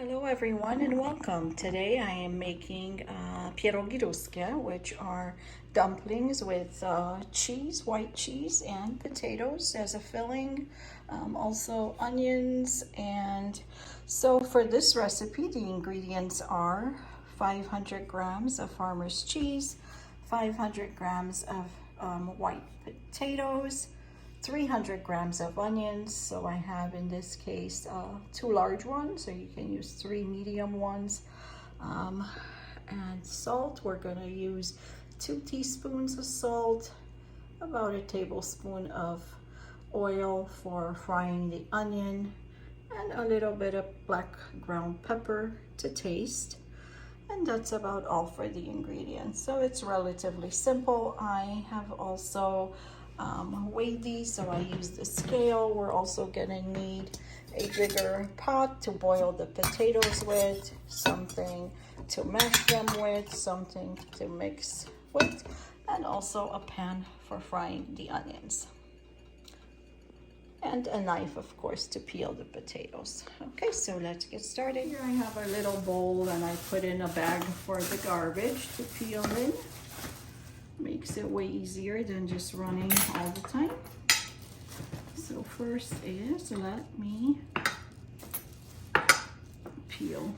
Hello everyone and welcome. Today I am making pierogi ruskie, which are dumplings with cheese, white cheese, and potatoes as a filling, also onions. And so for this recipe, the ingredients are 500 grams of farmer's cheese, 500 grams of white potatoes, 300 grams of onions. So I have in this case 2 large ones, so you can use 3 medium ones. And salt, we're going to use 2 teaspoons of salt, about a tablespoon of oil for frying the onion, and a little bit of black ground pepper to taste. And that's about all for the ingredients. So it's relatively simple. I have also weighed these, so I use the scale. We're also gonna need a bigger pot to boil the potatoes with, something to mash them with, something to mix with, and also a pan for frying the onions. And a knife, of course, to peel the potatoes. Okay, so let's get started. Here I have a little bowl and I put in a bag for the garbage to peel in. Makes it way easier than just running all the time. So first is, let me peel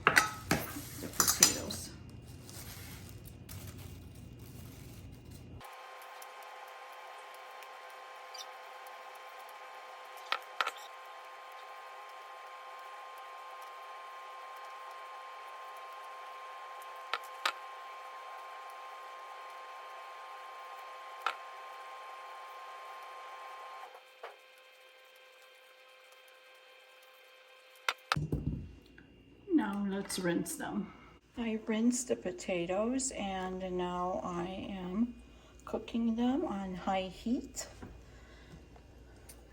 the potatoes. Now let's rinse them. I rinsed the potatoes and now I am cooking them on high heat.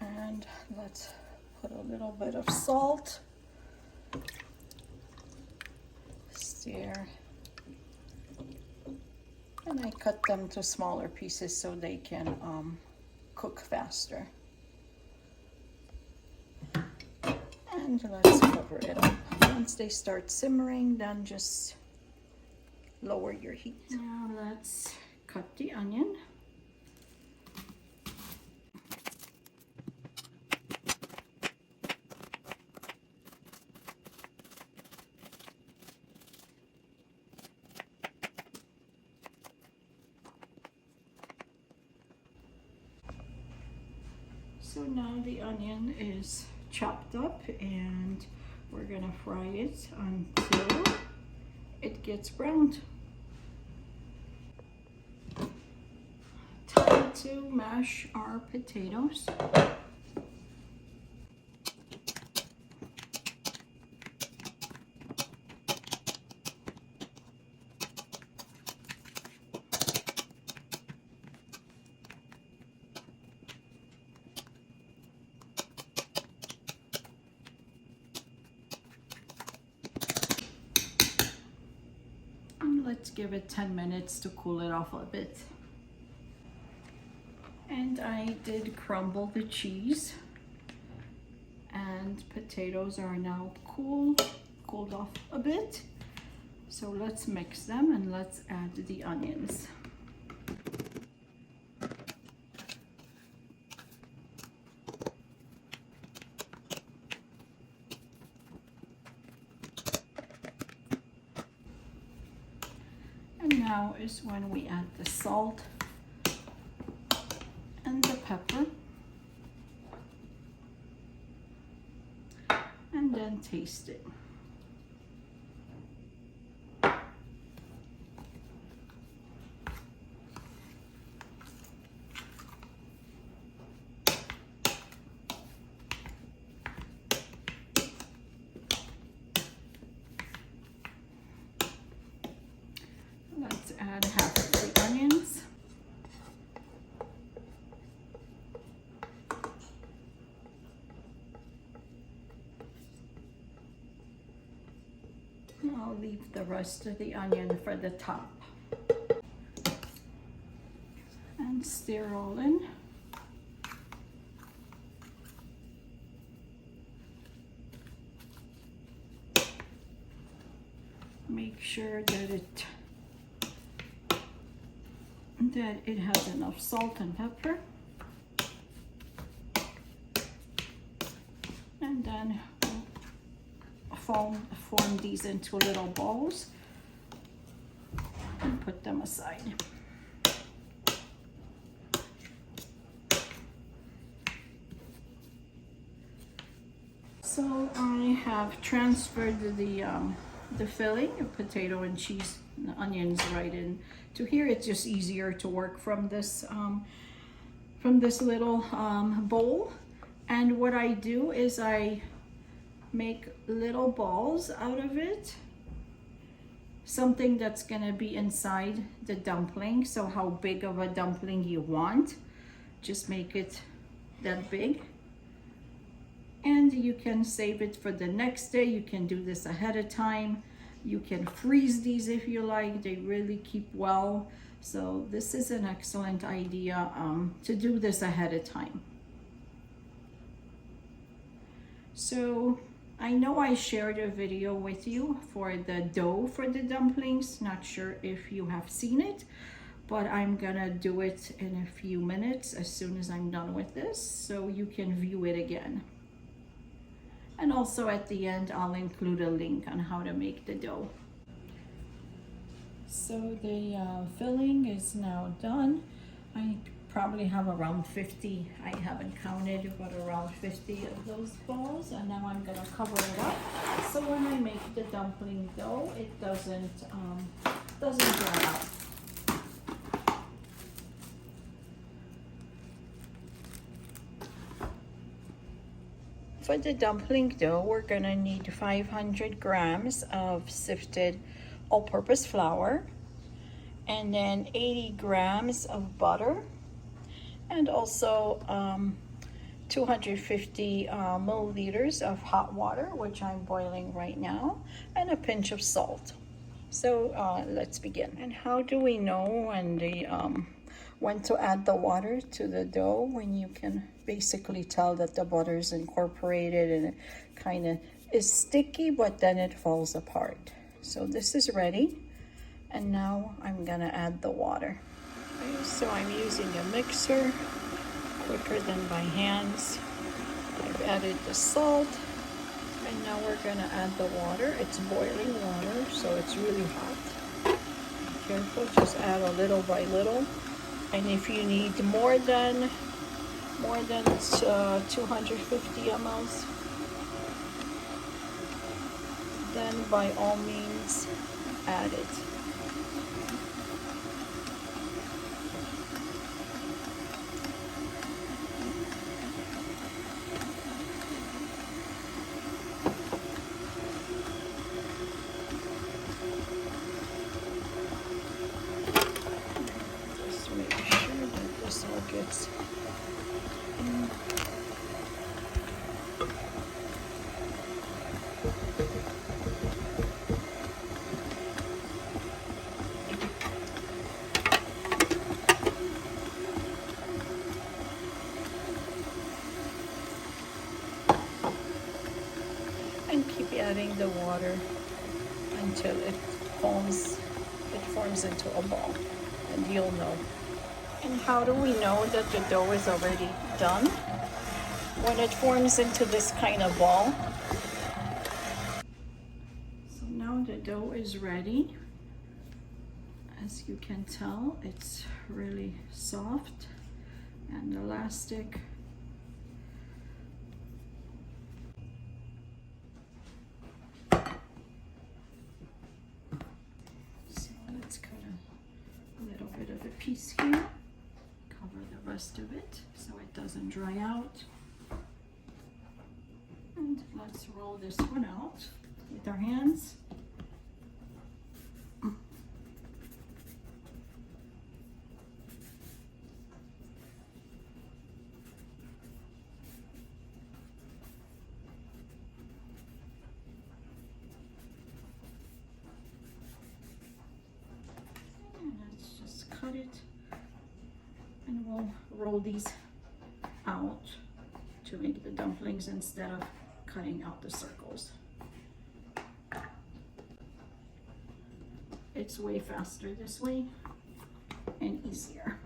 And let's put a little bit of salt. Stir. And I cut them to smaller pieces so they can cook faster. And let's cover it up. Once they start simmering, then just lower your heat. Now let's cut the onion. So now the onion is chopped up and we're gonna fry it until it gets browned. Time to mash our potatoes. Let's give it 10 minutes to cool it off a bit. And I did crumble the cheese, and potatoes are now cooled off a bit. So let's mix them and let's add the onions. And now is when we add the salt and the pepper, and then taste it. Let's add half of the onions. I'll leave the rest of the onion for the top. And stir all in. make sure that it has enough salt and pepper. And then form these into little balls and put them aside. So I have transferred the filling of potato and cheese and onions right into here. It's just easier to work from this little bowl. And what I do is I make little balls out of it, something that's gonna be inside the dumpling. So how big of a dumpling you want, just make it that big. And you can save it for the next day. You can do this ahead of time. You can freeze these if you like. They really keep well. So this is an excellent idea to do this ahead of time. So I know I shared a video with you for the dough for the dumplings. Not sure if you have seen it, but I'm gonna do it in a few minutes as soon as I'm done with this, so you can view it again. And also at the end, I'll include a link on how to make the dough. So the filling is now done. I probably have around 50, I haven't counted, but around 50 of those balls. And now I'm gonna cover it up. So when I make the dumpling dough, it doesn't dry out. For the dumpling dough, we're gonna need 500 grams of sifted all-purpose flour, and then 80 grams of butter, and also 250 milliliters of hot water, which I'm boiling right now, and a pinch of salt. So let's begin. And how do we know when to add the water to the dough? When you can basically tell that the butter is incorporated and it kind of is sticky, but then it falls apart. So this is ready, and now I'm gonna add the water. Okay, so I'm using a mixer, quicker than by hands. I've added the salt, and now we're gonna add the water. It's boiling water, so it's really hot. Be careful, just add a little by little. And if you need more than 250 mLs, then by all means add it. Just make sure that this all gets in. And keep adding the water until it forms into a ball, and you'll know. And how do we know that the dough is already done? When it forms into this kind of ball. So now the dough is ready. As you can tell, it's really soft and elastic. Piece here, cover the rest of it so it doesn't dry out, and let's roll this one out with our hands. Cut it, and we'll roll these out to make the dumplings instead of cutting out the circles. It's way faster this way and easier.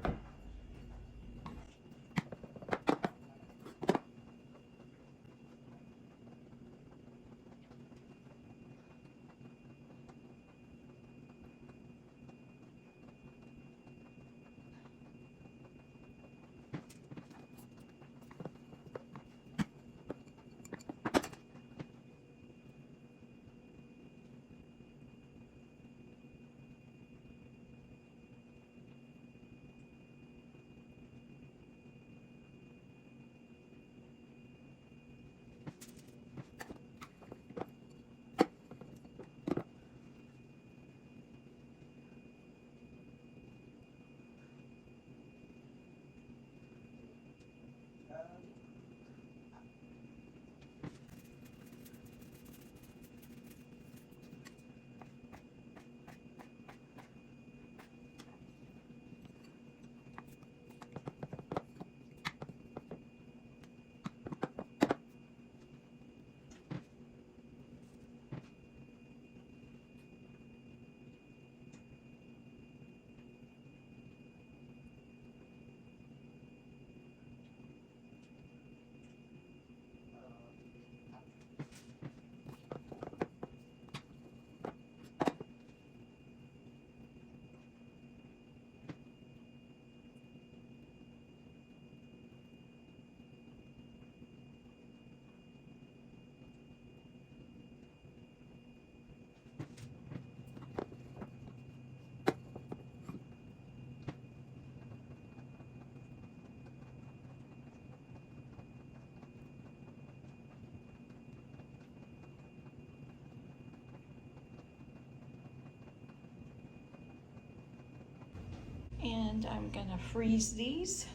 And I'm gonna freeze these.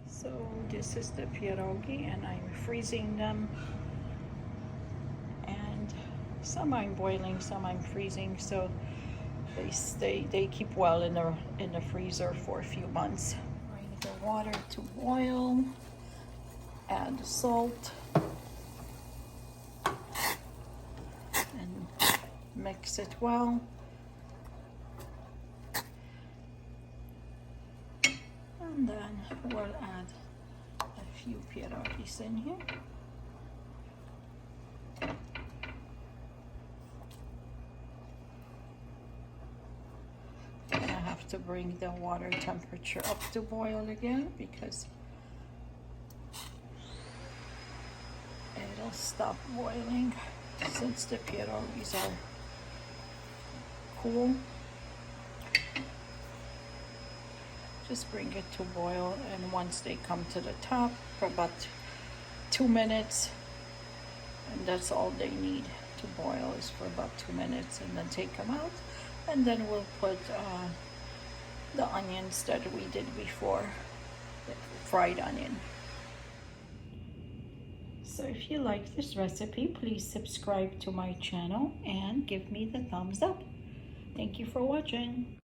So this is the pierogi and I'm freezing them, and some I'm boiling, some I'm freezing, so they keep well in the freezer for a few months. Bring the water to boil, add the salt, and mix it well. And then we'll add a few pierogis in here. And I have to bring the water temperature up to boil again because it'll stop boiling since the pierogis are cool. Just bring it to boil, and once they come to the top for about 2 minutes, and that's all they need to boil, is for about 2 minutes, and then take them out, and then we'll put the onions that we did before, the fried onion. So if you like this recipe, please subscribe to my channel and give me the thumbs up. Thank you for watching.